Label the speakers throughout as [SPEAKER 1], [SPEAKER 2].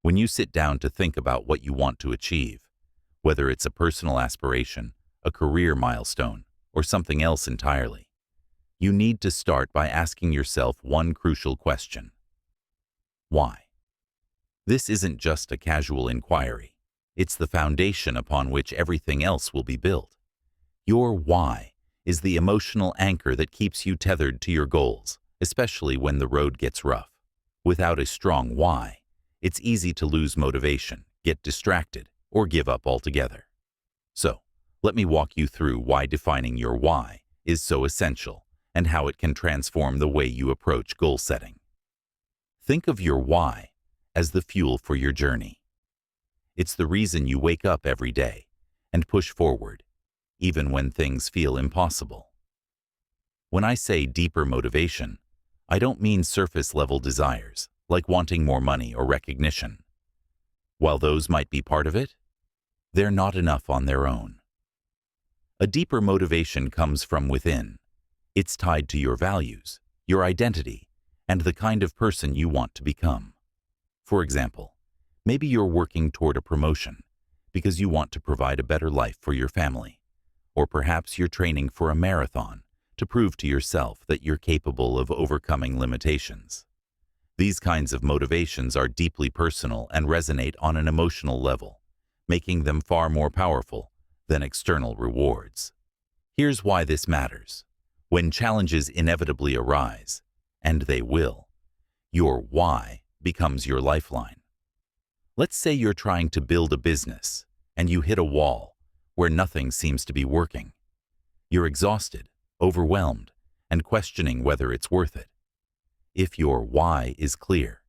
[SPEAKER 1] When you sit down to think about what you want to achieve, whether it's a personal aspiration, a career milestone, or something else entirely, you need to start by asking yourself one crucial question. Why? This isn't just a casual inquiry. It's the foundation upon which everything else will be built. Your why is the emotional anchor that keeps you tethered to your goals, especially when the road gets rough. Without a strong why, it's easy to lose motivation, get distracted, or give up altogether. So, let me walk you through why defining your why is so essential and how it can transform the way you approach goal setting. Think of your why as the fuel for your journey. It's the reason you wake up every day and push forward, even when things feel impossible. When I say deeper motivation, I don't mean surface-level desires, like wanting more money or recognition. While those might be part of it, they're not enough on their own. A deeper motivation comes from within. It's tied to your values, your identity, and the kind of person you want to become. For example, maybe you're working toward a promotion because you want to provide a better life for your family. Or perhaps you're training for a marathon to prove to yourself that you're capable of overcoming limitations. These kinds of motivations are deeply personal and resonate on an emotional level, making them far more powerful than external rewards. Here's why this matters. When challenges inevitably arise, and they will, your why becomes your lifeline. Let's say you're trying to build a business and you hit a wall where nothing seems to be working. You're exhausted, overwhelmed, and questioning whether it's worth it. If your why is clear,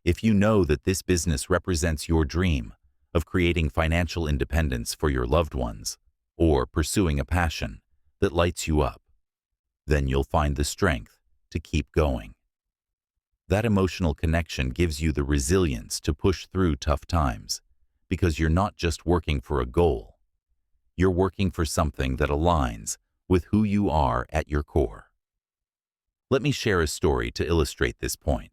[SPEAKER 1] if you know that this business represents your dream of creating financial independence for your loved ones or pursuing a passion that lights you up, then you'll find the strength to keep going. That emotional connection gives you the resilience to push through tough times because you're not just working for a goal. You're working for something that aligns with who you are at your core. Let me share a story to illustrate this point.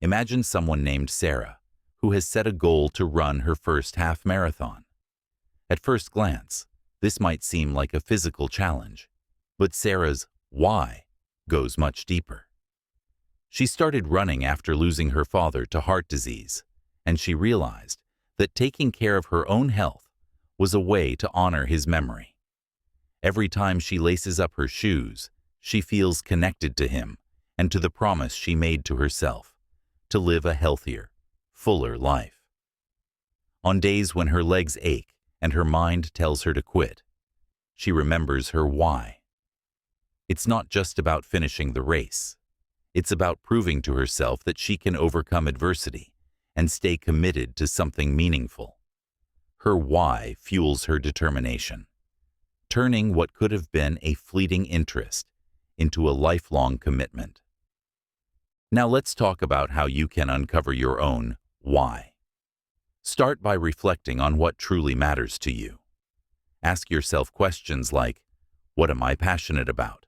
[SPEAKER 1] Imagine someone named Sarah who has set a goal to run her first half marathon. At first glance, this might seem like a physical challenge, but Sarah's why goes much deeper. She started running after losing her father to heart disease, and she realized that taking care of her own health was a way to honor his memory. Every time she laces up her shoes, she feels connected to him and to the promise she made to herself to live a healthier, fuller life. On days when her legs ache and her mind tells her to quit, she remembers her why. It's not just about finishing the race. It's about proving to herself that she can overcome adversity and stay committed to something meaningful. Her why fuels her determination, turning what could have been a fleeting interest into a lifelong commitment. Now let's talk about how you can uncover your own why. Start by reflecting on what truly matters to you. Ask yourself questions like, what am I passionate about?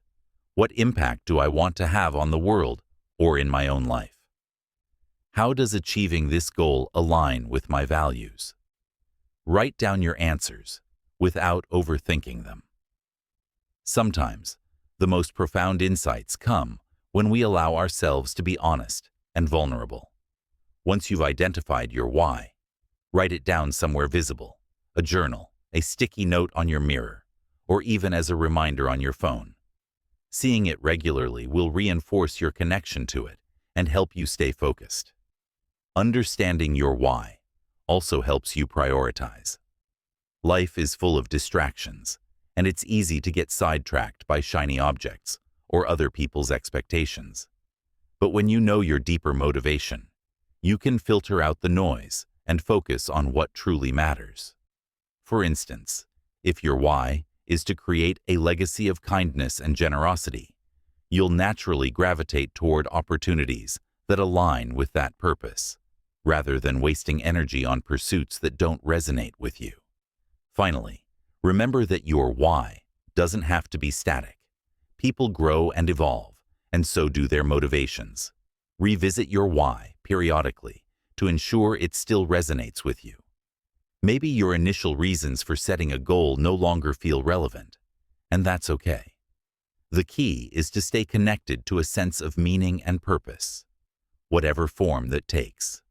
[SPEAKER 1] What impact do I want to have on the world or in my own life? How does achieving this goal align with my values? Write down your answers without overthinking them. Sometimes, the most profound insights come when we allow ourselves to be honest and vulnerable. Once you've identified your why, write it down somewhere visible, a journal, a sticky note on your mirror, or even as a reminder on your phone. Seeing it regularly will reinforce your connection to it and help you stay focused. Understanding your why also helps you prioritize. Life is full of distractions, and it's easy to get sidetracked by shiny objects or other people's expectations. But when you know your deeper motivation, you can filter out the noise and focus on what truly matters. For instance, if your why is to create a legacy of kindness and generosity, you'll naturally gravitate toward opportunities that align with that purpose, rather than wasting energy on pursuits that don't resonate with you. Finally, remember that your why doesn't have to be static. People grow and evolve, and so do their motivations. Revisit your why periodically to ensure it still resonates with you. Maybe your initial reasons for setting a goal no longer feel relevant, and that's okay. The key is to stay connected to a sense of meaning and purpose, whatever form that takes.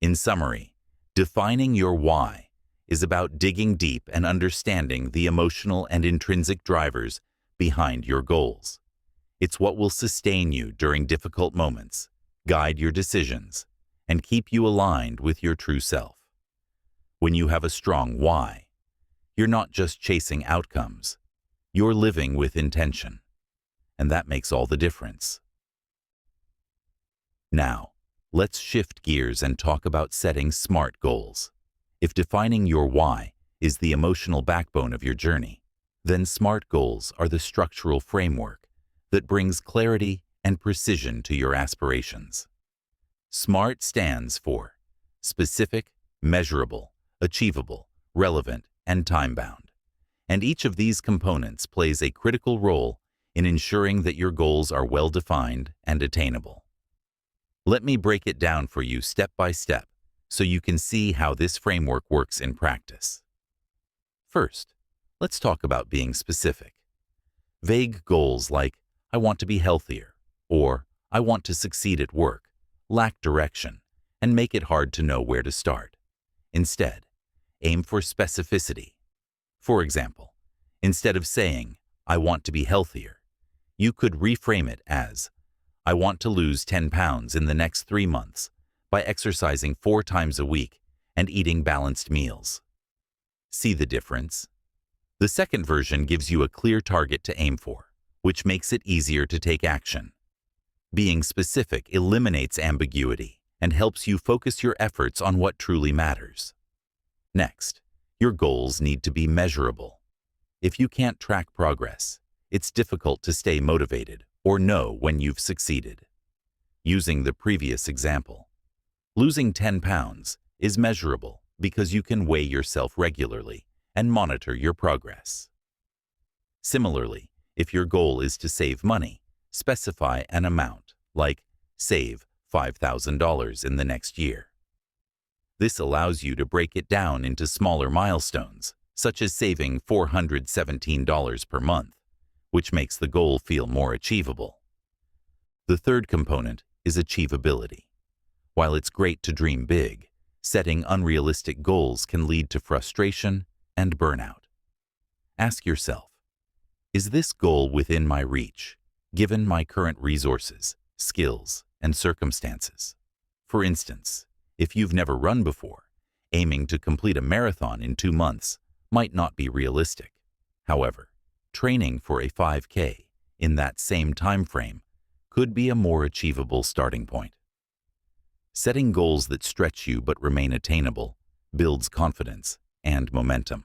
[SPEAKER 1] In summary, defining your why is about digging deep and understanding the emotional and intrinsic drivers behind your goals. It's what will sustain you during difficult moments, guide your decisions, and keep you aligned with your true self. When you have a strong why, you're not just chasing outcomes, you're living with intention. And that makes all the difference. Now, let's shift gears and talk about setting SMART goals. If defining your why is the emotional backbone of your journey, then SMART goals are the structural framework that brings clarity and precision to your aspirations. SMART stands for specific, measurable, achievable, relevant, and time-bound. And each of these components plays a critical role in ensuring that your goals are well-defined and attainable. Let me break it down for you step by step so you can see how this framework works in practice. First, let's talk about being specific. Vague goals like, I want to be healthier, or I want to succeed at work, lack direction and make it hard to know where to start. Instead, aim for specificity. For example, instead of saying, I want to be healthier, you could reframe it as, I want to lose 10 pounds in the next 3 months by exercising 4 times a week and eating balanced meals. See the difference? The second version gives you a clear target to aim for, which makes it easier to take action. Being specific eliminates ambiguity and helps you focus your efforts on what truly matters. Next, your goals need to be measurable. If you can't track progress, it's difficult to stay motivated or know when you've succeeded. Using the previous example, losing 10 pounds is measurable because you can weigh yourself regularly and monitor your progress. Similarly, if your goal is to save money, specify an amount, like save $5,000 in the next year. This allows you to break it down into smaller milestones, such as saving $417 per month, which makes the goal feel more achievable. The third component is achievability. While it's great to dream big, setting unrealistic goals can lead to frustration and burnout. Ask yourself, is this goal within my reach, given my current resources, skills, and circumstances? For instance, if you've never run before, aiming to complete a marathon in 2 months might not be realistic. However, training for a 5K in that same time frame could be a more achievable starting point. Setting goals that stretch you but remain attainable builds confidence and momentum.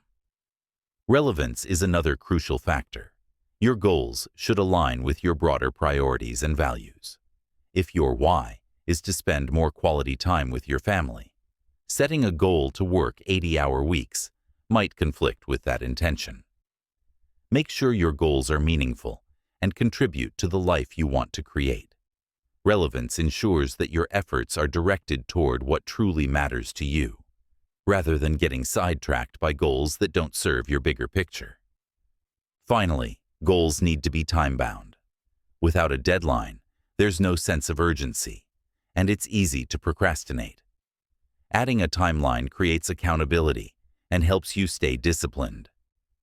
[SPEAKER 1] Relevance is another crucial factor. Your goals should align with your broader priorities and values. If your why is to spend more quality time with your family, setting a goal to work 80-hour weeks might conflict with that intention. Make sure your goals are meaningful and contribute to the life you want to create. Relevance ensures that your efforts are directed toward what truly matters to you, rather than getting sidetracked by goals that don't serve your bigger picture. Finally, goals need to be time-bound. Without a deadline, there's no sense of urgency, and it's easy to procrastinate. Adding a timeline creates accountability and helps you stay disciplined.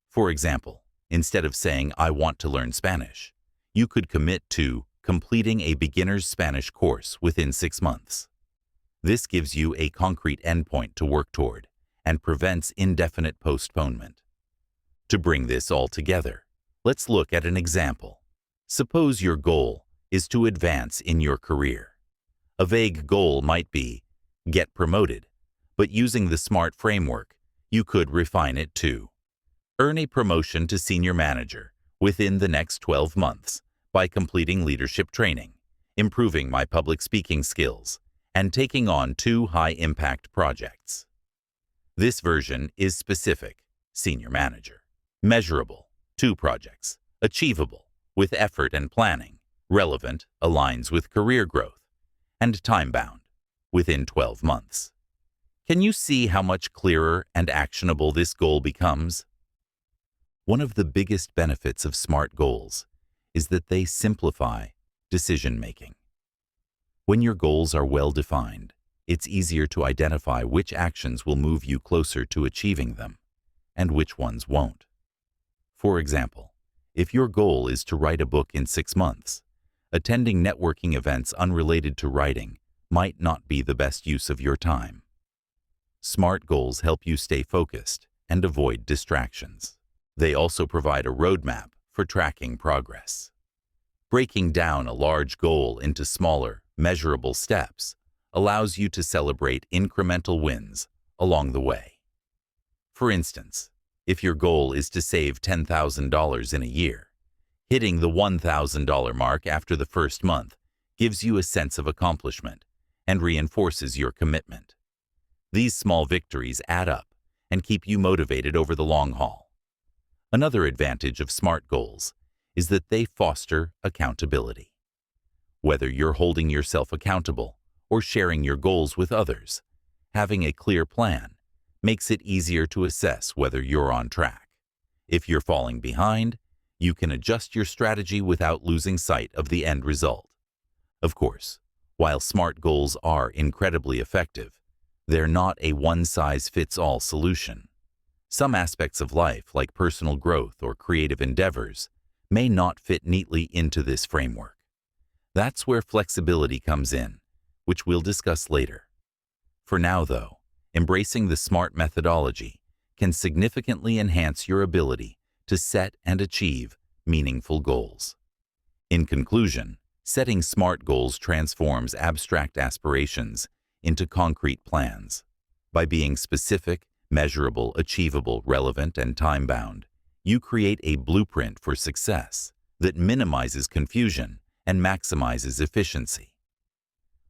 [SPEAKER 1] For example, instead of saying, I want to learn Spanish, you could commit to completing a beginner's Spanish course within 6 months. This gives you a concrete endpoint to work toward and prevents indefinite postponement. To bring this all together, let's look at an example. Suppose your goal is to advance in your career. A vague goal might be, get promoted, but using the SMART framework, you could refine it to earn a promotion to senior manager within the next 12 months by completing leadership training, improving my public speaking skills, and taking on 2 high-impact projects. This version is specific, senior manager, measurable, 2 projects, achievable, with effort and planning, relevant, aligns with career growth, and time-bound, within 12 months. Can you see how much clearer and actionable this goal becomes? One of the biggest benefits of SMART goals is that they simplify decision-making. When your goals are well defined, it's easier to identify which actions will move you closer to achieving them and which ones won't. For example, if your goal is to write a book in 6 months, attending networking events unrelated to writing might not be the best use of your time. SMART goals help you stay focused and avoid distractions. They also provide a roadmap for tracking progress. Breaking down a large goal into smaller, measurable steps allows you to celebrate incremental wins along the way. For instance, if your goal is to save $10,000 in a year, hitting the $1,000 mark after the first month gives you a sense of accomplishment and reinforces your commitment. These small victories add up and keep you motivated over the long haul. Another advantage of SMART goals is that they foster accountability. Whether you're holding yourself accountable or sharing your goals with others, having a clear plan makes it easier to assess whether you're on track. If you're falling behind, you can adjust your strategy without losing sight of the end result. Of course, while SMART goals are incredibly effective, they're not a one-size-fits-all solution. Some aspects of life, like personal growth or creative endeavors, may not fit neatly into this framework. That's where flexibility comes in, which we'll discuss later. For now, though, embracing the SMART methodology can significantly enhance your ability to set and achieve meaningful goals. In conclusion, setting SMART goals transforms abstract aspirations into concrete plans. By being specific, measurable, achievable, relevant, and time-bound, you create a blueprint for success that minimizes confusion and maximizes efficiency.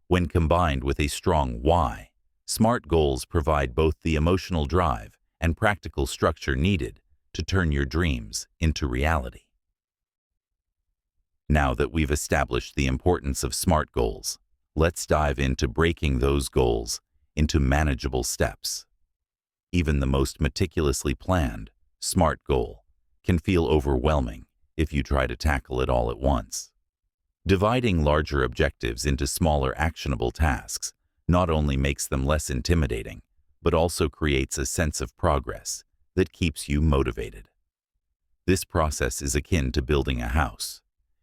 [SPEAKER 1] When combined with a strong why, SMART goals provide both the emotional drive and practical structure needed to turn your dreams into reality. Now that we've established the importance of SMART goals, let's dive into breaking those goals into manageable steps. Even the most meticulously planned, SMART goal can feel overwhelming if you try to tackle it all at once. Dividing larger objectives into smaller actionable tasks not only makes them less intimidating, but also creates a sense of progress that keeps you motivated. This process is akin to building a house.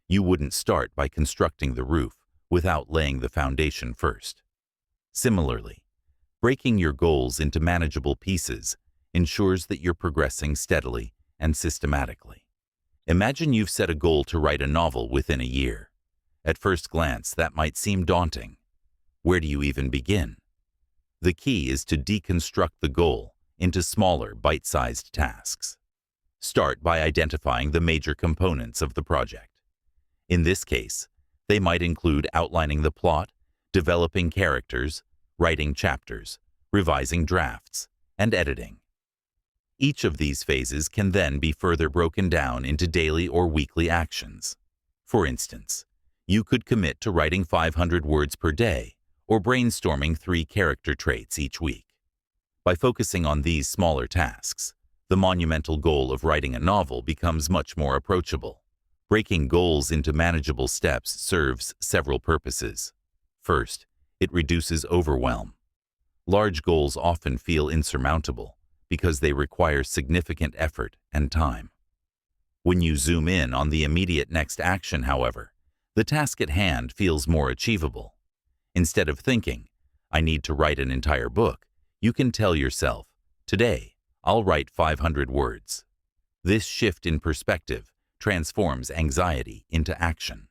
[SPEAKER 1] You wouldn't start by constructing the roof without laying the foundation first. Similarly, breaking your goals into manageable pieces ensures that you're progressing steadily and systematically. Imagine you've set a goal to write a novel within a year. At first glance, that might seem daunting. Where do you even begin? The key is to deconstruct the goal into smaller, bite-sized tasks. Start by identifying the major components of the project. In this case, they might include outlining the plot, developing characters, writing chapters, revising drafts, and editing. Each of these phases can then be further broken down into daily or weekly actions. For instance, you could commit to writing 500 words per day or brainstorming 3 character traits each week. By focusing on these smaller tasks, the monumental goal of writing a novel becomes much more approachable. Breaking goals into manageable steps serves several purposes. First, it reduces overwhelm. Large goals often feel insurmountable because they require significant effort and time. When you zoom in on the immediate next action, however, the task at hand feels more achievable. Instead of thinking, "I need to write an entire book," you can tell yourself, "Today, I'll write 500 words." This shift in perspective transforms anxiety into action.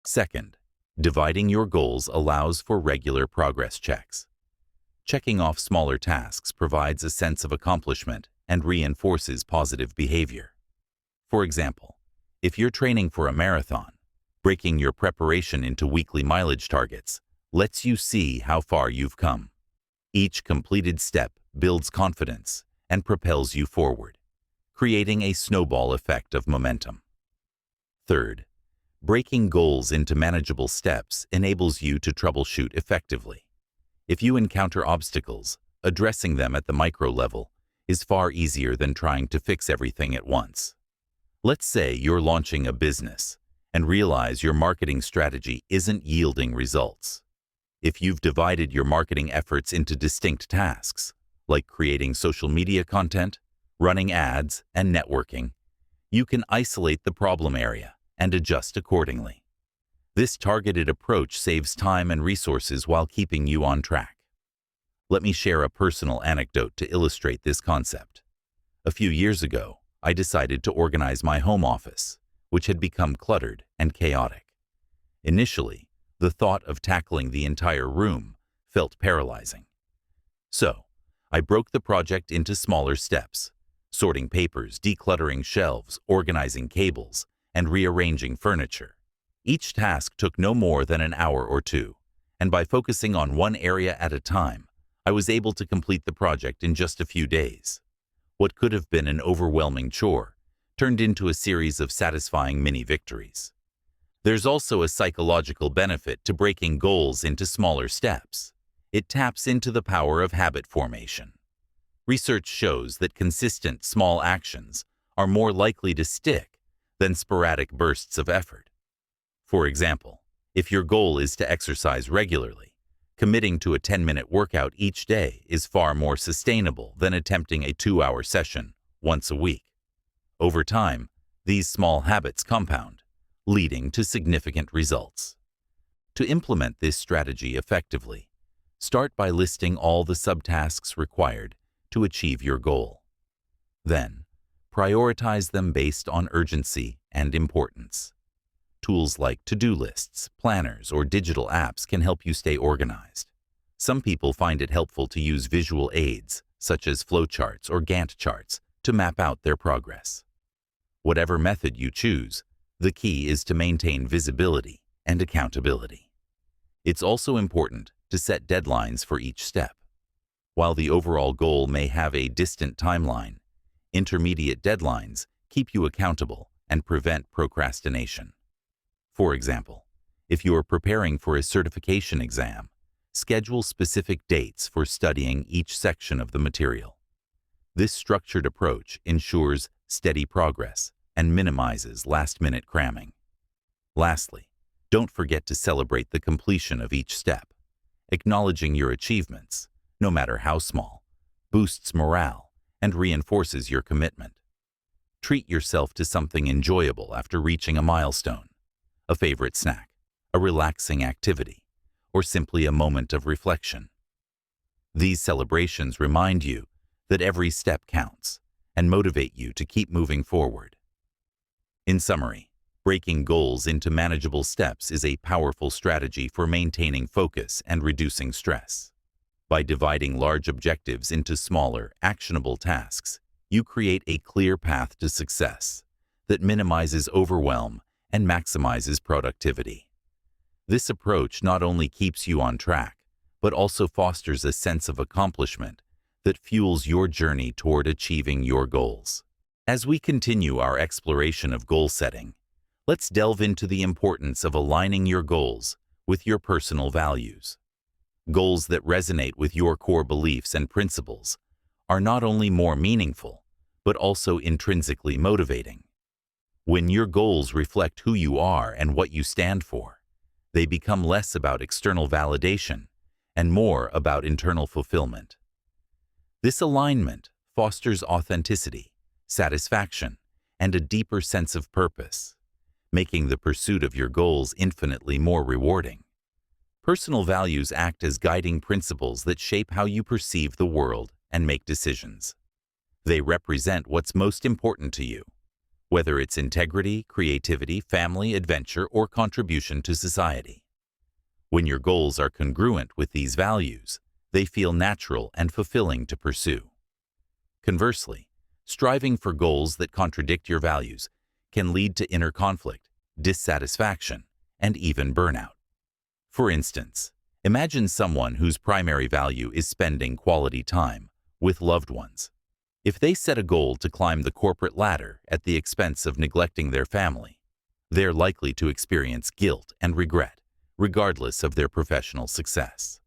[SPEAKER 1] Second, dividing your goals allows for regular progress checks. Checking off smaller tasks provides a sense of accomplishment and reinforces positive behavior. For example, if you're training for a marathon, breaking your preparation into weekly mileage targets lets you see how far you've come. Each completed step builds confidence and propels you forward, creating a snowball effect of momentum. Third, Breaking goals into manageable steps enables you to troubleshoot effectively. If you encounter obstacles, addressing them at the micro level is far easier than trying to fix everything at once. Let's say you're launching a business and realize your marketing strategy isn't yielding results. If you've divided your marketing efforts into distinct tasks, like creating social media content, running ads, and networking, you can isolate the problem area and adjust accordingly. This targeted approach saves time and resources while keeping you on track. Let me share a personal anecdote to illustrate this concept. A few years ago, I decided to organize my home office, which had become cluttered and chaotic. Initially, the thought of tackling the entire room felt paralyzing. So, I broke the project into smaller steps, sorting papers, decluttering shelves, organizing cables, and rearranging furniture. Each task took no more than an hour or two, and by focusing on one area at a time, I was able to complete the project in just a few days. What could have been an overwhelming chore turned into a series of satisfying mini-victories. There's also a psychological benefit to breaking goals into smaller steps. It taps into the power of habit formation. Research shows that consistent small actions are more likely to stick than sporadic bursts of effort. For example, if your goal is to exercise regularly, committing to a 10-minute workout each day is far more sustainable than attempting a 2-hour session once a week. Over time, these small habits compound, leading to significant results. To implement this strategy effectively, start by listing all the subtasks required to achieve your goal. Then, prioritize them based on urgency and importance. Tools like to-do lists, planners, or digital apps can help you stay organized. Some people find it helpful to use visual aids, such as flowcharts or Gantt charts, to map out their progress. Whatever method you choose, the key is to maintain visibility and accountability. It's also important to set deadlines for each step. While the overall goal may have a distant timeline, intermediate deadlines keep you accountable and prevent procrastination. For example, if you are preparing for a certification exam, schedule specific dates for studying each section of the material. This structured approach ensures steady progress and minimizes last-minute cramming. Lastly, don't forget to celebrate the completion of each step. Acknowledging your achievements, no matter how small, boosts morale and reinforces your commitment. Treat yourself to something enjoyable after reaching a milestone, a favorite snack, a relaxing activity, or simply a moment of reflection. These celebrations remind you that every step counts and motivate you to keep moving forward. In summary, breaking goals into manageable steps is a powerful strategy for maintaining focus and reducing stress. By dividing large objectives into smaller, actionable tasks, you create a clear path to success that minimizes overwhelm and maximizes productivity. This approach not only keeps you on track, but also fosters a sense of accomplishment that fuels your journey toward achieving your goals. As we continue our exploration of goal setting, let's delve into the importance of aligning your goals with your personal values. Goals that resonate with your core beliefs and principles are not only more meaningful, but also intrinsically motivating. When your goals reflect who you are and what you stand for, they become less about external validation and more about internal fulfillment. This alignment fosters authenticity, satisfaction, and a deeper sense of purpose, making the pursuit of your goals infinitely more rewarding. Personal values act as guiding principles that shape how you perceive the world and make decisions. They represent what's most important to you, whether it's integrity, creativity, family, adventure, or contribution to society. When your goals are congruent with these values, they feel natural and fulfilling to pursue. Conversely, striving for goals that contradict your values can lead to inner conflict, dissatisfaction, and even burnout. For instance, imagine someone whose primary value is spending quality time with loved ones. If they set a goal to climb the corporate ladder at the expense of neglecting their family, they're likely to experience guilt and regret, regardless of their professional success.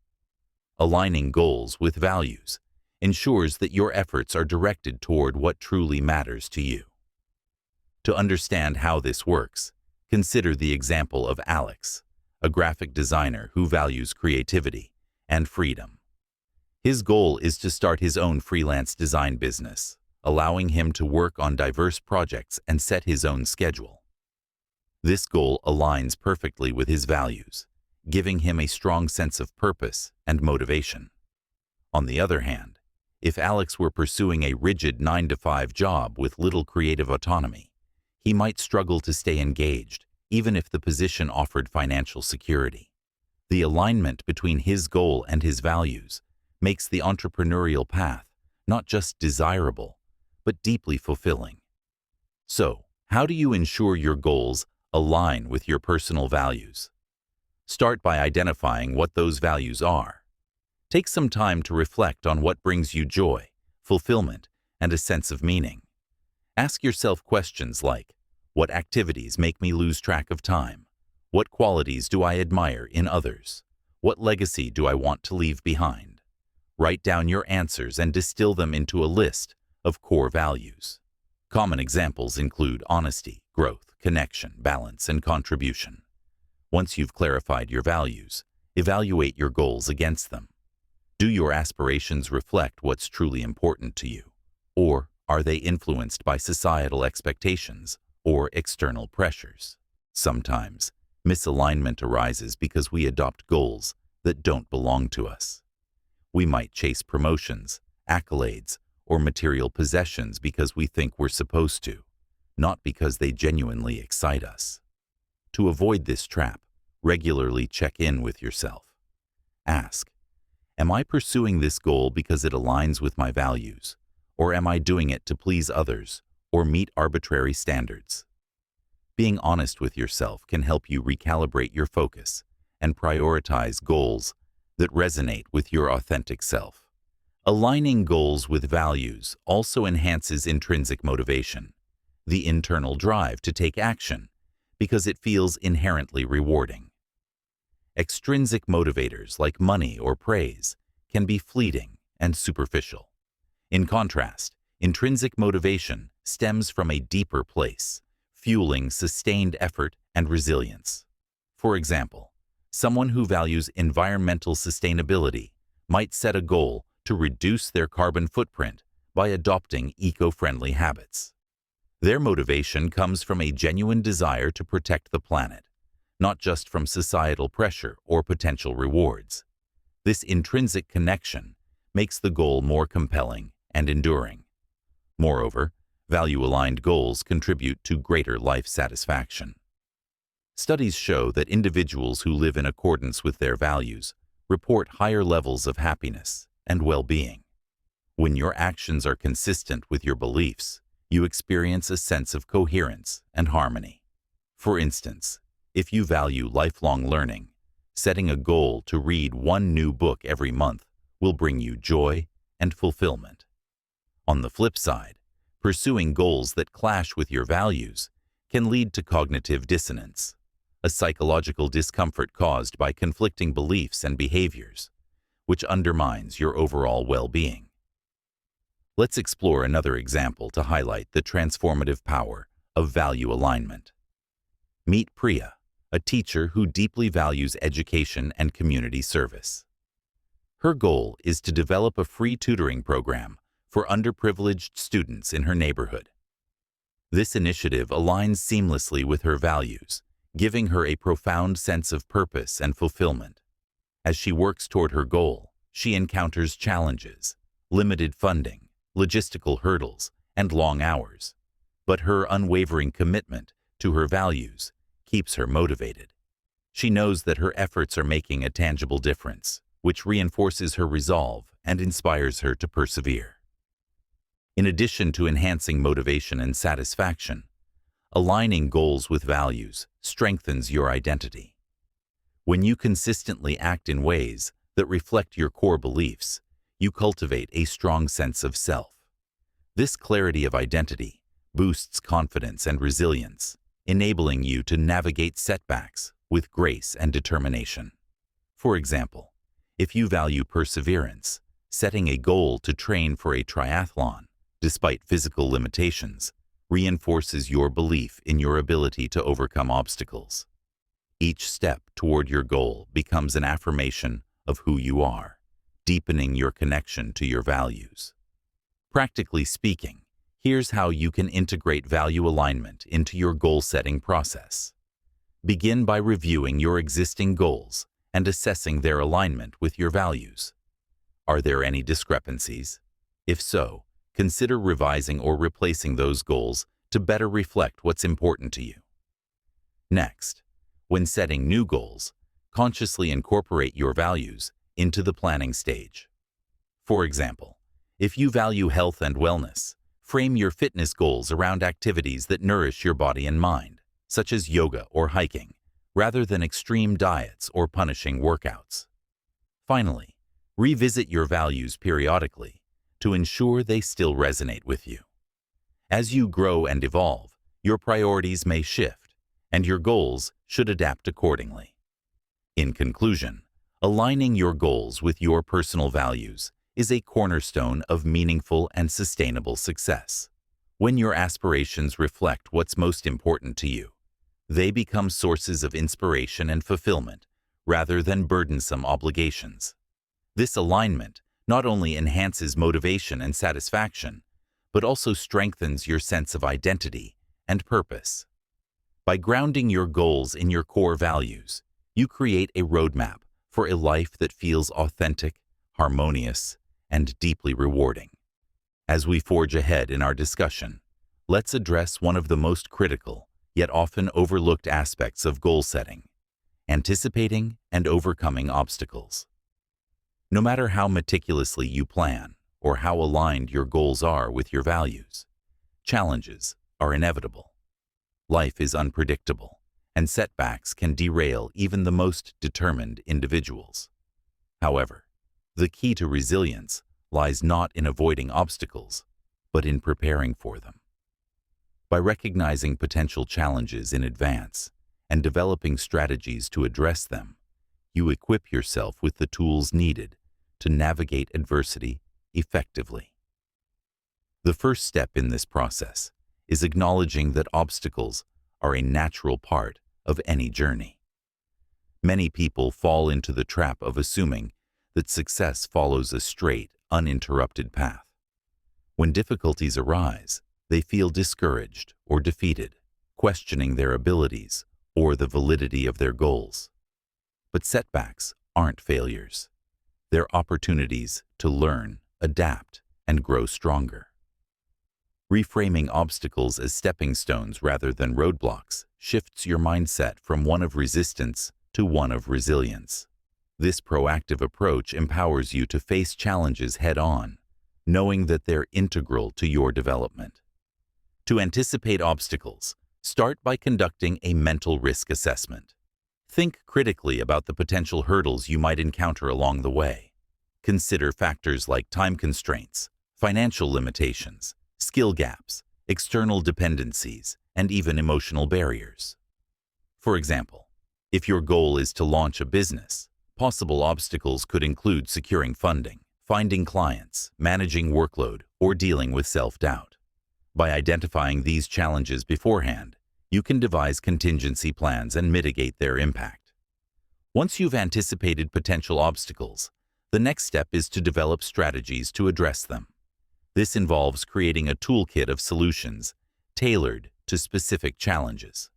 [SPEAKER 1] Aligning goals with values ensures that your efforts are directed toward what truly matters to you. To understand how this works, consider the example of Alex, a graphic designer who values creativity and freedom. His goal is to start his own freelance design business, allowing him to work on diverse projects and set his own schedule. This goal aligns perfectly with his values, giving him a strong sense of purpose and motivation. On the other hand, if Alex were pursuing a rigid 9-to-5 job with little creative autonomy, he might struggle to stay engaged, even if the position offered financial security. The alignment between his goal and his values makes the entrepreneurial path not just desirable, but deeply fulfilling. So, how do you ensure your goals align with your personal values? Start by identifying what those values are. Take some time to reflect on what brings you joy, fulfillment, and a sense of meaning. Ask yourself questions like, what activities make me lose track of time? What qualities do I admire in others? What legacy do I want to leave behind? Write down your answers and distill them into a list of core values. Common examples include honesty, growth, connection, balance, and contribution. Once you've clarified your values, evaluate your goals against them. Do your aspirations reflect what's truly important to you? Or are they influenced by societal expectations or external pressures? Sometimes, misalignment arises because we adopt goals that don't belong to us. We might chase promotions, accolades, or material possessions because we think we're supposed to, not because they genuinely excite us. To avoid this trap, regularly check in with yourself. Ask, am I pursuing this goal because it aligns with my values, or am I doing it to please others or meet arbitrary standards? Being honest with yourself can help you recalibrate your focus and prioritize goals that resonate with your authentic self. Aligning goals with values also enhances intrinsic motivation, the internal drive to take action, because it feels inherently rewarding. Extrinsic motivators like money or praise can be fleeting and superficial. In contrast, intrinsic motivation stems from a deeper place, fueling sustained effort and resilience. For example, someone who values environmental sustainability might set a goal to reduce their carbon footprint by adopting eco-friendly habits. Their motivation comes from a genuine desire to protect the planet, not just from societal pressure or potential rewards. This intrinsic connection makes the goal more compelling and enduring. Moreover, value-aligned goals contribute to greater life satisfaction. Studies show that individuals who live in accordance with their values report higher levels of happiness and well-being. When your actions are consistent with your beliefs, you experience a sense of coherence and harmony. For instance, if you value lifelong learning, setting a goal to read one new book every month will bring you joy and fulfillment. On the flip side, pursuing goals that clash with your values can lead to cognitive dissonance, a psychological discomfort caused by conflicting beliefs and behaviors, which undermines your overall well-being. Let's explore another example to highlight the transformative power of value alignment. Meet Priya, a teacher who deeply values education and community service. Her goal is to develop a free tutoring program for underprivileged students in her neighborhood. This initiative aligns seamlessly with her values, giving her a profound sense of purpose and fulfillment. As she works toward her goal, she encounters challenges, limited funding, logistical hurdles, and long hours. But her unwavering commitment to her values keeps her motivated. She knows that her efforts are making a tangible difference, which reinforces her resolve and inspires her to persevere. In addition to enhancing motivation and satisfaction, aligning goals with values strengthens your identity. When you consistently act in ways that reflect your core beliefs, you cultivate a strong sense of self. This clarity of identity boosts confidence and resilience, enabling you to navigate setbacks with grace and determination. For example, if you value perseverance, setting a goal to train for a triathlon, despite physical limitations, reinforces your belief in your ability to overcome obstacles. Each step toward your goal becomes an affirmation of who you are, deepening your connection to your values. Practically speaking, here's how you can integrate value alignment into your goal-setting process. Begin by reviewing your existing goals and assessing their alignment with your values. Are there any discrepancies? If so, consider revising or replacing those goals to better reflect what's important to you. Next, when setting new goals, consciously incorporate your values into the planning stage. For example, if you value health and wellness, frame your fitness goals around activities that nourish your body and mind, such as yoga or hiking, rather than extreme diets or punishing workouts. Finally, revisit your values periodically to ensure they still resonate with you. As you grow and evolve, your priorities may shift, and your goals should adapt accordingly. In conclusion, aligning your goals with your personal values is a cornerstone of meaningful and sustainable success. When your aspirations reflect what's most important to you, they become sources of inspiration and fulfillment rather than burdensome obligations. This alignment not only enhances motivation and satisfaction, but also strengthens your sense of identity and purpose. By grounding your goals in your core values, you create a roadmap for a life that feels authentic, harmonious, and deeply rewarding. As we forge ahead in our discussion, let's address one of the most critical, yet often overlooked aspects of goal setting: anticipating and overcoming obstacles. No matter how meticulously you plan or how aligned your goals are with your values, challenges are inevitable. Life is unpredictable, and setbacks can derail even the most determined individuals. However, the key to resilience lies not in avoiding obstacles, but in preparing for them. By recognizing potential challenges in advance and developing strategies to address them, you equip yourself with the tools needed to navigate adversity effectively. The first step in this process is acknowledging that obstacles are a natural part of any journey. Many people fall into the trap of assuming that success follows a straight, uninterrupted path. When difficulties arise, they feel discouraged or defeated, questioning their abilities or the validity of their goals. But setbacks aren't failures. They're opportunities to learn, adapt, and grow stronger. Reframing obstacles as stepping stones rather than roadblocks shifts your mindset from one of resistance to one of resilience. This proactive approach empowers you to face challenges head-on, knowing that they're integral to your development. To anticipate obstacles, start by conducting a mental risk assessment. Think critically about the potential hurdles you might encounter along the way. Consider factors like time constraints, financial limitations, skill gaps, external dependencies, and even emotional barriers. For example, if your goal is to launch a business, possible obstacles could include securing funding, finding clients, managing workload, or dealing with self-doubt. By identifying these challenges beforehand, you can devise contingency plans and mitigate their impact. Once you've anticipated potential obstacles, the next step is to develop strategies to address them. This involves creating a toolkit of solutions tailored to specific challenges.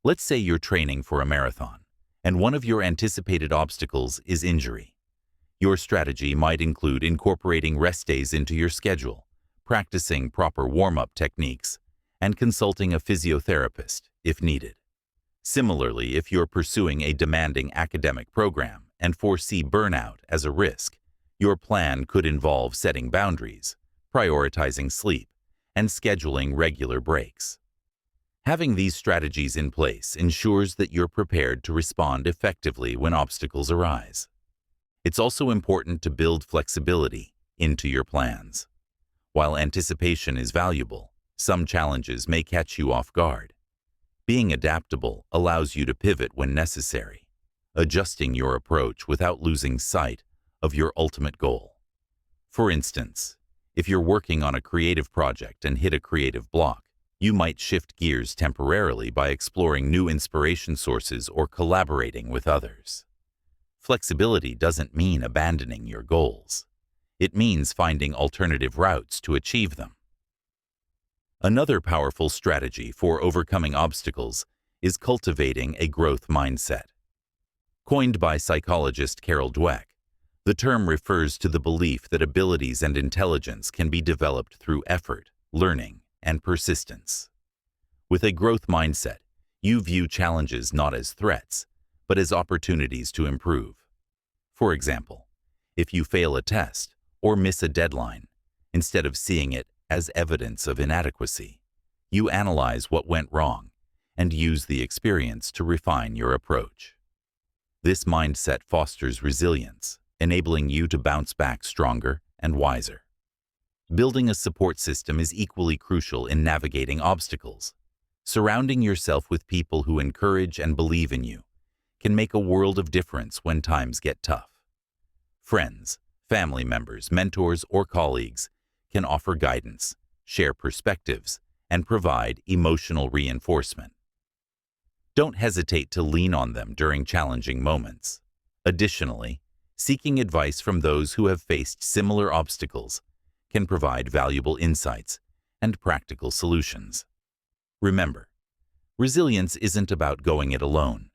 [SPEAKER 1] Let's say you're training for a marathon, and one of your anticipated obstacles is injury. Your strategy might include incorporating rest days into your schedule, practicing proper warm-up techniques, and consulting a physiotherapist if needed. Similarly, if you're pursuing a demanding academic program and foresee burnout as a risk, your plan could involve setting boundaries, prioritizing sleep, and scheduling regular breaks. Having these strategies in place ensures that you're prepared to respond effectively when obstacles arise. It's also important to build flexibility into your plans. While anticipation is valuable, some challenges may catch you off guard. Being adaptable allows you to pivot when necessary, adjusting your approach without losing sight of your ultimate goal. For instance, if you're working on a creative project and hit a creative block, you might shift gears temporarily by exploring new inspiration sources or collaborating with others. Flexibility doesn't mean abandoning your goals. It means finding alternative routes to achieve them. Another powerful strategy for overcoming obstacles is cultivating a growth mindset. Coined by psychologist Carol Dweck, the term refers to the belief that abilities and intelligence can be developed through effort, learning, and persistence. With a growth mindset, you view challenges not as threats, but as opportunities to improve. For example, if you fail a test or miss a deadline, instead of seeing it as evidence of inadequacy, you analyze what went wrong and use the experience to refine your approach. This mindset fosters resilience, enabling you to bounce back stronger and wiser. Building a support system is equally crucial in navigating obstacles. Surrounding yourself with people who encourage and believe in you can make a world of difference when times get tough. Friends, family members, mentors, or colleagues can offer guidance, share perspectives, and provide emotional reinforcement. Don't hesitate to lean on them during challenging moments. Additionally, seeking advice from those who have faced similar obstacles can provide valuable insights and practical solutions. Remember, resilience isn't about going it alone.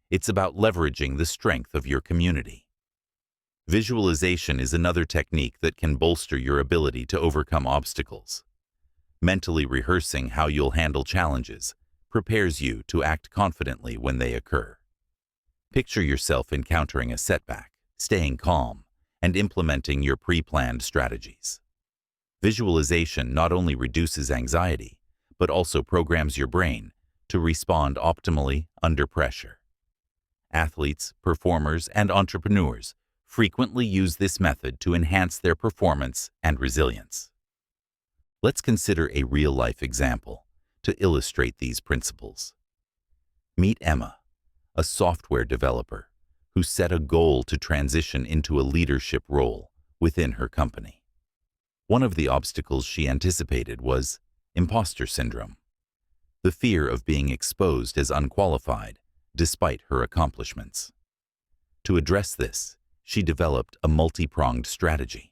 [SPEAKER 1] It's about leveraging the strength of your community. Visualization is another technique that can bolster your ability to overcome obstacles. Mentally rehearsing how you'll handle challenges prepares you to act confidently when they occur. Picture yourself encountering a setback, staying calm, and implementing your pre-planned strategies. Visualization not only reduces anxiety, but also programs your brain to respond optimally under pressure. Athletes, performers, and entrepreneurs frequently use this method to enhance their performance and resilience. Let's consider a real-life example to illustrate these principles. Meet Emma, a software developer who set a goal to transition into a leadership role within her company. One of the obstacles she anticipated was imposter syndrome, the fear of being exposed as unqualified despite her accomplishments. To address this, she developed a multi-pronged strategy.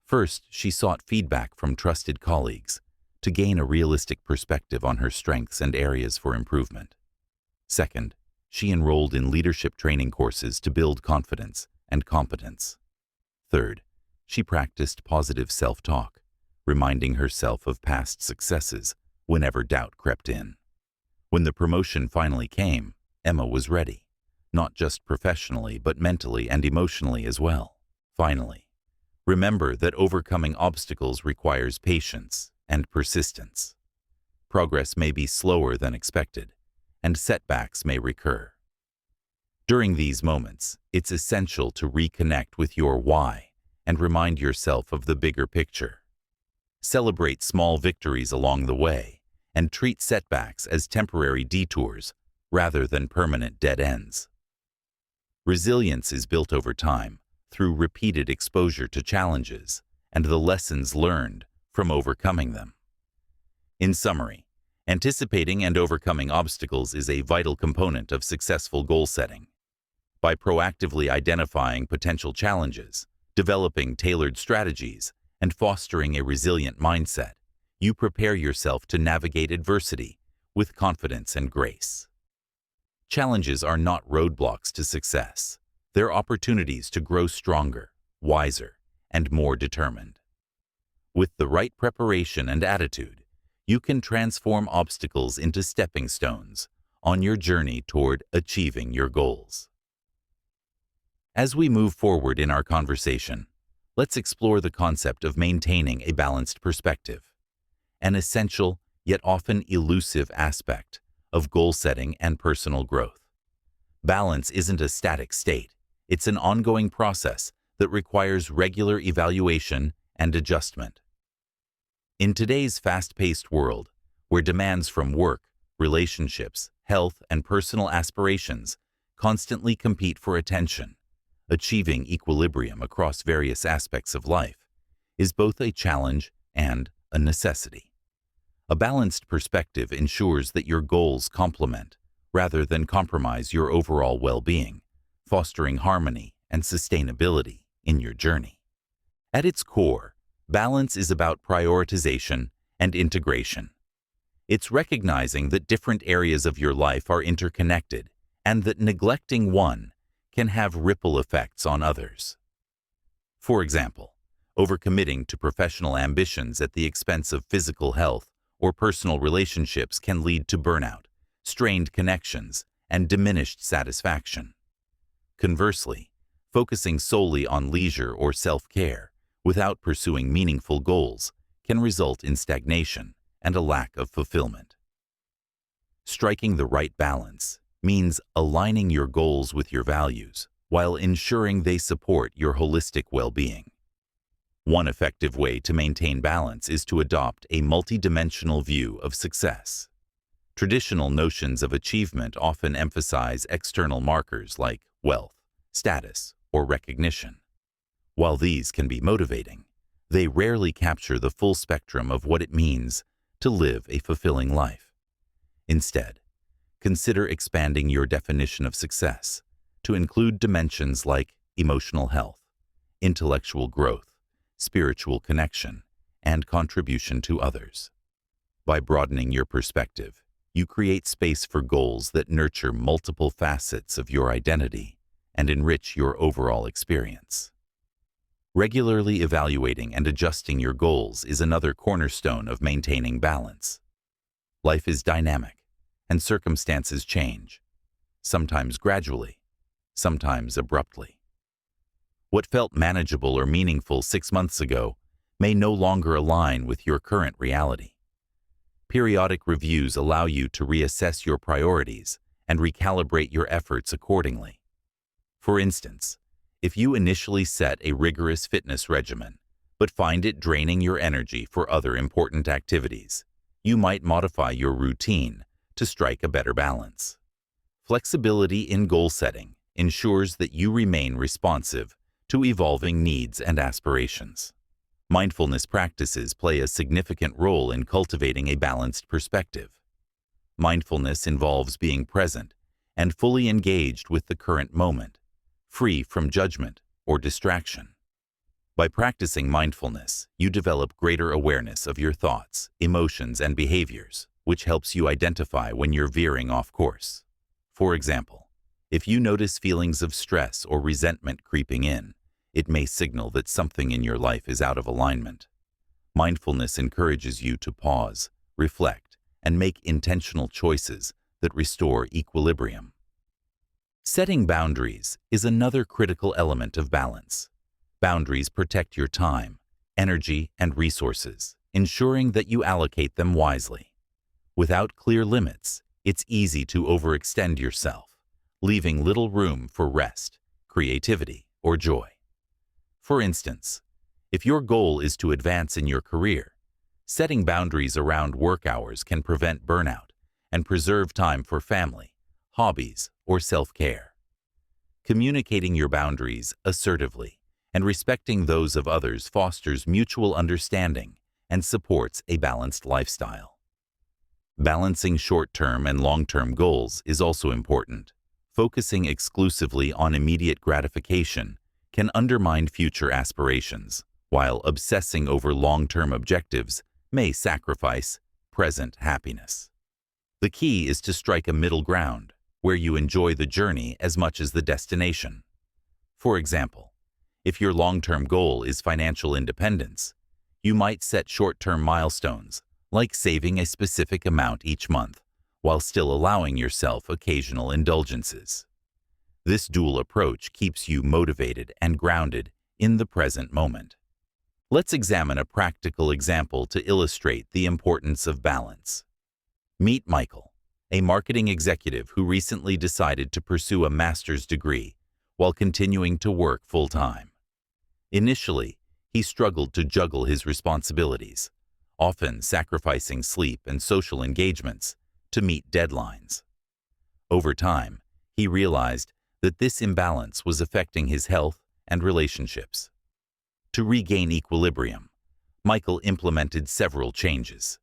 [SPEAKER 1] First, she sought feedback from trusted colleagues to gain a realistic perspective on her strengths and areas for improvement. Second, she enrolled in leadership training courses to build confidence and competence. Third, she practiced positive self-talk, reminding herself of past successes whenever doubt crept in. When the promotion finally came, Emma was ready, not just professionally but mentally and emotionally as well. Finally, remember that overcoming obstacles requires patience and persistence. Progress may be slower than expected, and setbacks may recur. During these moments, it's essential to reconnect with your why and remind yourself of the bigger picture. Celebrate small victories along the way and treat setbacks as temporary detours rather than permanent dead ends. Resilience is built over time through repeated exposure to challenges and the lessons learned from overcoming them. In summary, anticipating and overcoming obstacles is a vital component of successful goal setting. By proactively identifying potential challenges, developing tailored strategies, and fostering a resilient mindset, you prepare yourself to navigate adversity with confidence and grace. Challenges are not roadblocks to success. They're opportunities to grow stronger, wiser, and more determined. With the right preparation and attitude, you can transform obstacles into stepping stones on your journey toward achieving your goals. As we move forward in our conversation, let's explore the concept of maintaining a balanced perspective, an essential yet often elusive aspect of goal setting and personal growth. Balance isn't a static state. It's an ongoing process that requires regular evaluation and adjustment. In today's fast-paced world, where demands from work, relationships, health, and personal aspirations constantly compete for attention. Achieving equilibrium across various aspects of life is both a challenge and a necessity. A balanced perspective ensures that your goals complement, rather than compromise, your overall well-being, fostering harmony and sustainability in your journey. At its core, balance is about prioritization and integration. It's recognizing that different areas of your life are interconnected and that neglecting one can have ripple effects on others. For example, overcommitting to professional ambitions at the expense of physical health or personal relationships can lead to burnout, strained connections, and diminished satisfaction. Conversely, focusing solely on leisure or self-care without pursuing meaningful goals can result in stagnation and a lack of fulfillment. Striking the right balance means aligning your goals with your values while ensuring they support your holistic well-being. One effective way to maintain balance is to adopt a multidimensional view of success. Traditional notions of achievement often emphasize external markers like wealth, status, or recognition. While these can be motivating, they rarely capture the full spectrum of what it means to live a fulfilling life. Instead, consider expanding your definition of success to include dimensions like emotional health, intellectual growth, spiritual connection, and contribution to others. By broadening your perspective, you create space for goals that nurture multiple facets of your identity and enrich your overall experience. Regularly evaluating and adjusting your goals is another cornerstone of maintaining balance. Life is dynamic, and circumstances change, sometimes gradually, sometimes abruptly. What felt manageable or meaningful 6 months ago may no longer align with your current reality. Periodic reviews allow you to reassess your priorities and recalibrate your efforts accordingly. For instance, if you initially set a rigorous fitness regimen, but find it draining your energy for other important activities, you might modify your routine to strike a better balance. Flexibility in goal setting ensures that you remain responsive to evolving needs and aspirations. Mindfulness practices play a significant role in cultivating a balanced perspective. Mindfulness involves being present and fully engaged with the current moment, free from judgment or distraction. By practicing mindfulness, you develop greater awareness of your thoughts, emotions, and behaviors, which helps you identify when you're veering off course. For example, if you notice feelings of stress or resentment creeping in, it may signal that something in your life is out of alignment. Mindfulness encourages you to pause, reflect, and make intentional choices that restore equilibrium. Setting boundaries is another critical element of balance. Boundaries protect your time, energy, and resources, ensuring that you allocate them wisely. Without clear limits, it's easy to overextend yourself, leaving little room for rest, creativity, or joy. For instance, if your goal is to advance in your career, setting boundaries around work hours can prevent burnout and preserve time for family, hobbies, or self-care. Communicating your boundaries assertively and respecting those of others fosters mutual understanding and supports a balanced lifestyle. Balancing short-term and long-term goals is also important. Focusing exclusively on immediate gratification can undermine future aspirations, while obsessing over long-term objectives may sacrifice present happiness. The key is to strike a middle ground, where you enjoy the journey as much as the destination. For example, if your long-term goal is financial independence, you might set short-term milestones, like saving a specific amount each month, while still allowing yourself occasional indulgences. This dual approach keeps you motivated and grounded in the present moment. Let's examine a practical example to illustrate the importance of balance. Meet Michael, a marketing executive who recently decided to pursue a master's degree while continuing to work full-time. Initially, he struggled to juggle his responsibilities, often sacrificing sleep and social engagements to meet deadlines. Over time, he realized that this imbalance was affecting his health and relationships. To regain equilibrium, Michael implemented several changes.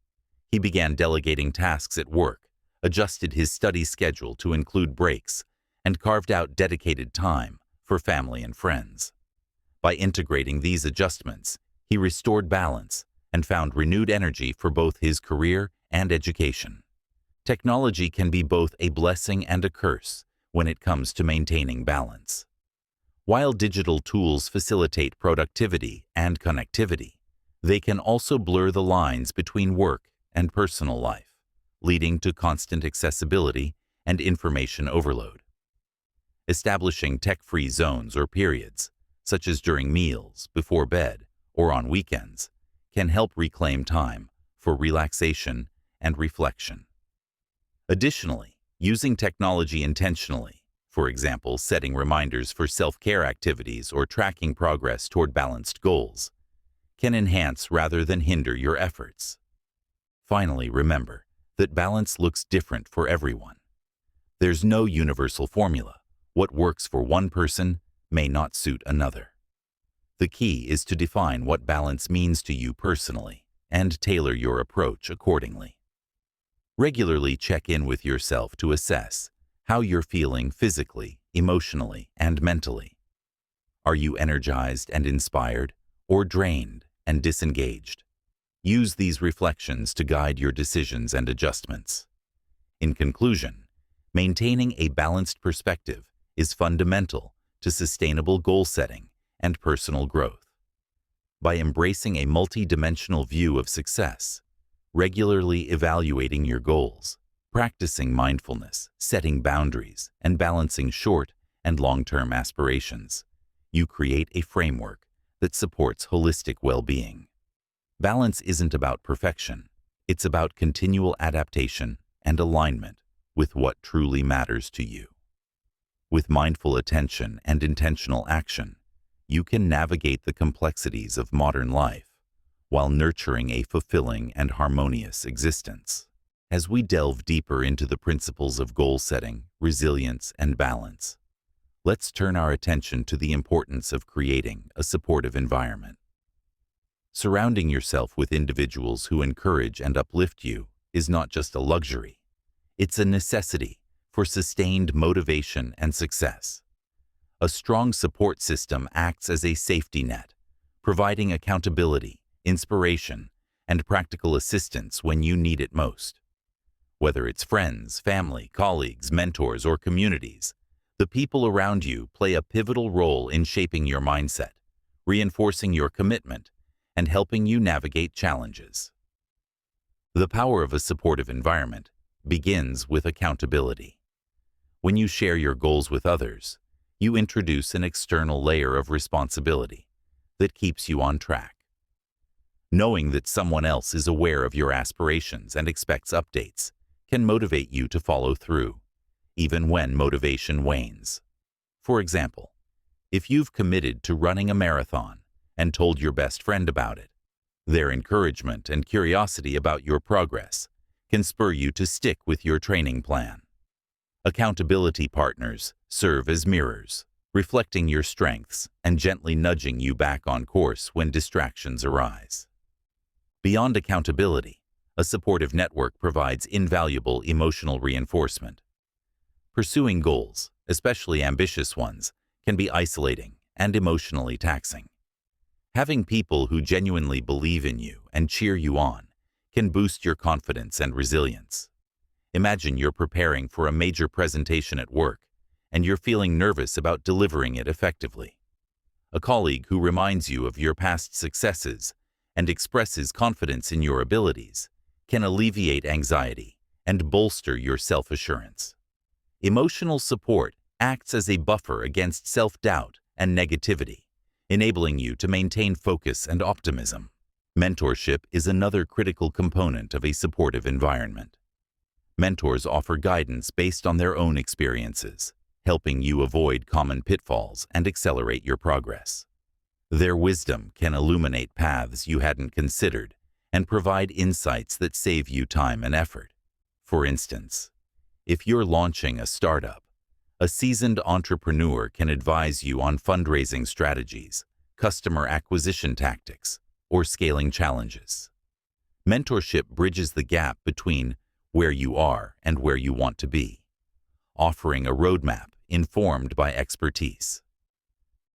[SPEAKER 1] He began delegating tasks at work, adjusted his study schedule to include breaks, and carved out dedicated time for family and friends. By integrating these adjustments, he restored balance and found renewed energy for both his career and education. Technology can be both a blessing and a curse when it comes to maintaining balance. While digital tools facilitate productivity and connectivity, they can also blur the lines between work and personal life, leading to constant accessibility and information overload. Establishing tech-free zones or periods, such as during meals, before bed, or on weekends, can help reclaim time for relaxation and reflection. Additionally, using technology intentionally, for example, setting reminders for self-care activities or tracking progress toward balanced goals, can enhance rather than hinder your efforts. Finally, remember that balance looks different for everyone. There's no universal formula. What works for one person may not suit another. The key is to define what balance means to you personally and tailor your approach accordingly. Regularly check in with yourself to assess how you're feeling physically, emotionally, and mentally. Are you energized and inspired, or drained and disengaged? Use these reflections to guide your decisions and adjustments. In conclusion, maintaining a balanced perspective is fundamental to sustainable goal setting and personal growth. By embracing a multi-dimensional view of success, regularly evaluating your goals, practicing mindfulness, setting boundaries, and balancing short and long-term aspirations, you create a framework that supports holistic well-being. Balance isn't about perfection. It's about continual adaptation and alignment with what truly matters to you. With mindful attention and intentional action, you can navigate the complexities of modern life while nurturing a fulfilling and harmonious existence. As we delve deeper into the principles of goal setting, resilience, and balance, let's turn our attention to the importance of creating a supportive environment. Surrounding yourself with individuals who encourage and uplift you is not just a luxury. It's a necessity for sustained motivation and success. A strong support system acts as a safety net, providing accountability, inspiration, and practical assistance when you need it most. Whether it's friends, family, colleagues, mentors, or communities, the people around you play a pivotal role in shaping your mindset, reinforcing your commitment, and helping you navigate challenges. The power of a supportive environment begins with accountability. When you share your goals with others, you introduce an external layer of responsibility that keeps you on track. Knowing that someone else is aware of your aspirations and expects updates can motivate you to follow through, even when motivation wanes. For example, if you've committed to running a marathon and told your best friend about it, their encouragement and curiosity about your progress can spur you to stick with your training plan. Accountability partners serve as mirrors, reflecting your strengths and gently nudging you back on course when distractions arise. Beyond accountability, a supportive network provides invaluable emotional reinforcement. Pursuing goals, especially ambitious ones, can be isolating and emotionally taxing. Having people who genuinely believe in you and cheer you on can boost your confidence and resilience. Imagine you're preparing for a major presentation at work and you're feeling nervous about delivering it effectively. A colleague who reminds you of your past successes and expresses confidence in your abilities can alleviate anxiety and bolster your self-assurance. Emotional support acts as a buffer against self-doubt and negativity, enabling you to maintain focus and optimism. Mentorship is another critical component of a supportive environment. Mentors offer guidance based on their own experiences, helping you avoid common pitfalls and accelerate your progress. Their wisdom can illuminate paths you hadn't considered and provide insights that save you time and effort. For instance, if you're launching a startup, a seasoned entrepreneur can advise you on fundraising strategies, customer acquisition tactics, or scaling challenges. Mentorship bridges the gap between where you are and where you want to be, offering a roadmap informed by expertise.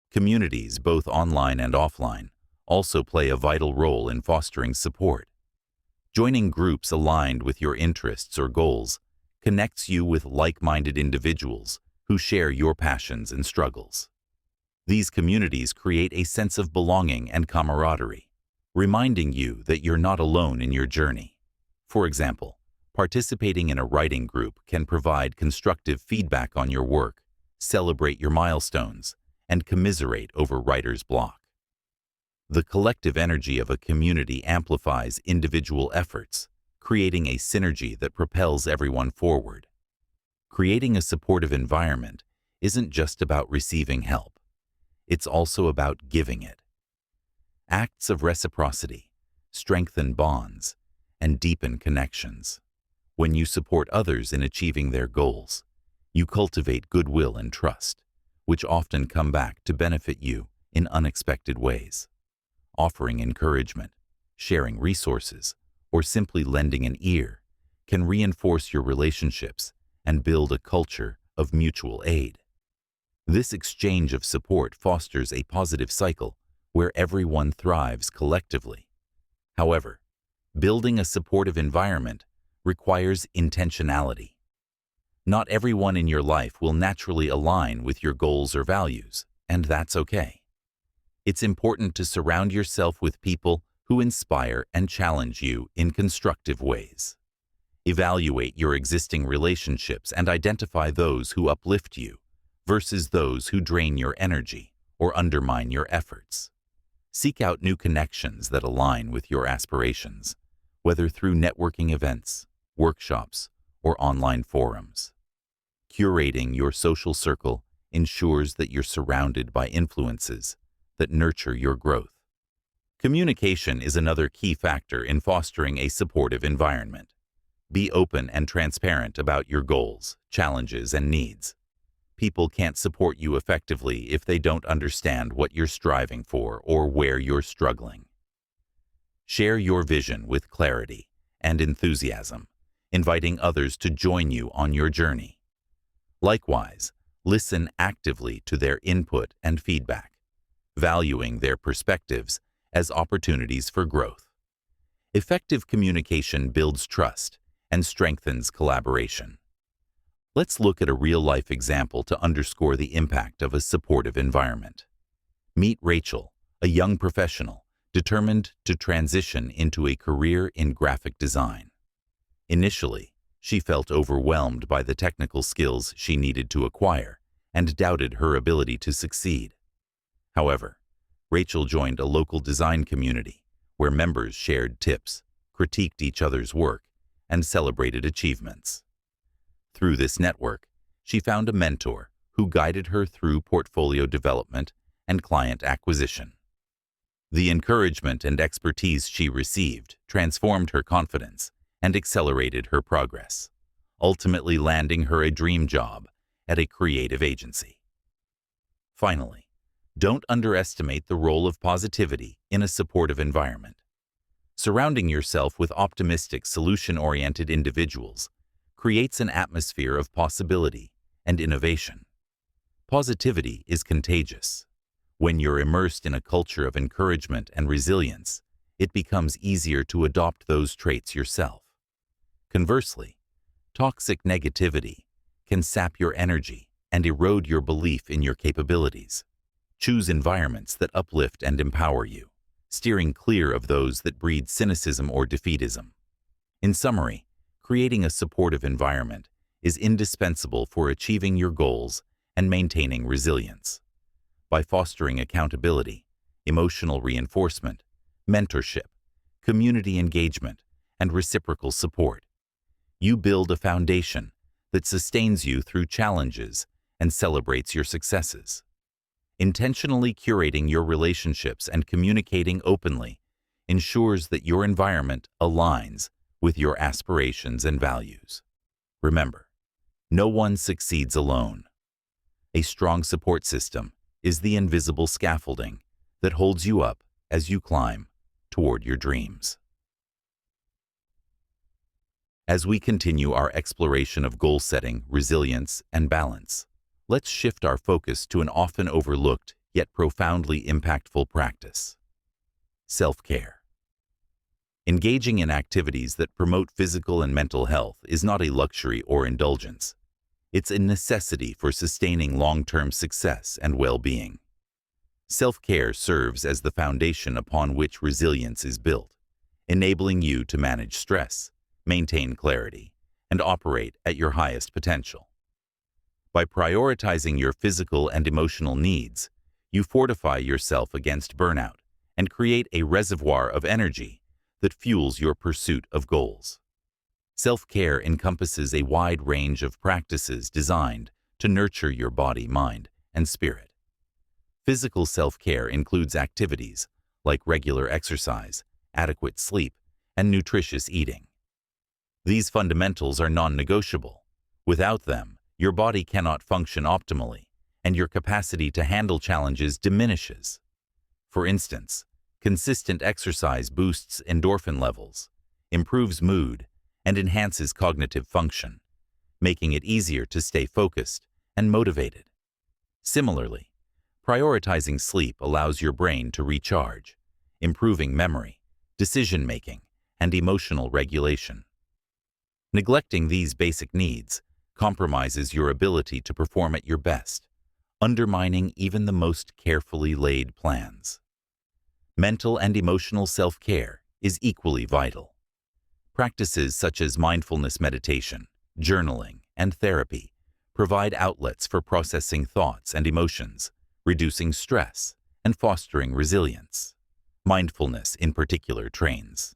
[SPEAKER 1] Communities, both online and offline, also play a vital role in fostering support. Joining groups aligned with your interests or goals connects you with like-minded individuals who share your passions and struggles. These communities create a sense of belonging and camaraderie, reminding you that you're not alone in your journey. For example, participating in a writing group can provide constructive feedback on your work, celebrate your milestones, and commiserate over writer's block. The collective energy of a community amplifies individual efforts, creating a synergy that propels everyone forward. Creating a supportive environment isn't just about receiving help. It's also about giving it. Acts of reciprocity strengthen bonds and deepen connections. When you support others in achieving their goals, you cultivate goodwill and trust, which often come back to benefit you in unexpected ways. Offering encouragement, sharing resources, or simply lending an ear can reinforce your relationships and build a culture of mutual aid. This exchange of support fosters a positive cycle where everyone thrives collectively. However, building a supportive environment requires intentionality. Not everyone in your life will naturally align with your goals or values, and that's okay. It's important to surround yourself with people who inspire and challenge you in constructive ways. Evaluate your existing relationships and identify those who uplift you versus those who drain your energy or undermine your efforts. Seek out new connections that align with your aspirations, whether through networking events, workshops, or online forums. Curating your social circle ensures that you're surrounded by influences that nurture your growth. Communication is another key factor in fostering a supportive environment. Be open and transparent about your goals, challenges, and needs. People can't support you effectively if they don't understand what you're striving for or where you're struggling. Share your vision with clarity and enthusiasm, inviting others to join you on your journey. Likewise, listen actively to their input and feedback, valuing their perspectives as opportunities for growth. Effective communication builds trust and strengthens collaboration. Let's look at a real-life example to underscore the impact of a supportive environment. Meet Rachel, a young professional determined to transition into a career in graphic design. Initially, she felt overwhelmed by the technical skills she needed to acquire and doubted her ability to succeed. However, Rachel joined a local design community where members shared tips, critiqued each other's work, and celebrated achievements. Through this network, she found a mentor who guided her through portfolio development and client acquisition. The encouragement and expertise she received transformed her confidence and accelerated her progress, ultimately landing her a dream job at a creative agency. Finally, don't underestimate the role of positivity in a supportive environment. Surrounding yourself with optimistic, solution-oriented individuals creates an atmosphere of possibility and innovation. Positivity is contagious. When you're immersed in a culture of encouragement and resilience, it becomes easier to adopt those traits yourself. Conversely, toxic negativity can sap your energy and erode your belief in your capabilities. Choose environments that uplift and empower you, steering clear of those that breed cynicism or defeatism. In summary, creating a supportive environment is indispensable for achieving your goals and maintaining resilience. By fostering accountability, emotional reinforcement, mentorship, community engagement, and reciprocal support, you build a foundation that sustains you through challenges and celebrates your successes. Intentionally curating your relationships and communicating openly ensures that your environment aligns with your aspirations and values. Remember, no one succeeds alone. A strong support system is the invisible scaffolding that holds you up as you climb toward your dreams. As we continue our exploration of goal setting, resilience, and balance, let's shift our focus to an often overlooked yet profoundly impactful practice: self-care. Engaging in activities that promote physical and mental health is not a luxury or indulgence. It's a necessity for sustaining long-term success and well-being. Self-care serves as the foundation upon which resilience is built, enabling you to manage stress, maintain clarity, and operate at your highest potential. By prioritizing your physical and emotional needs, you fortify yourself against burnout and create a reservoir of energy that fuels your pursuit of goals. Self-care encompasses a wide range of practices designed to nurture your body, mind, and spirit. Physical self-care includes activities like regular exercise, adequate sleep, and nutritious eating. These fundamentals are non-negotiable. Without them, your body cannot function optimally, and your capacity to handle challenges diminishes. For instance, consistent exercise boosts endorphin levels, improves mood, and enhances cognitive function, making it easier to stay focused and motivated. Similarly, prioritizing sleep allows your brain to recharge, improving memory, decision-making, and emotional regulation. Neglecting these basic needs compromises your ability to perform at your best, undermining even the most carefully laid plans. Mental and emotional self-care is equally vital. Practices such as mindfulness meditation, journaling, and therapy provide outlets for processing thoughts and emotions, reducing stress, and fostering resilience. Mindfulness, in particular, trains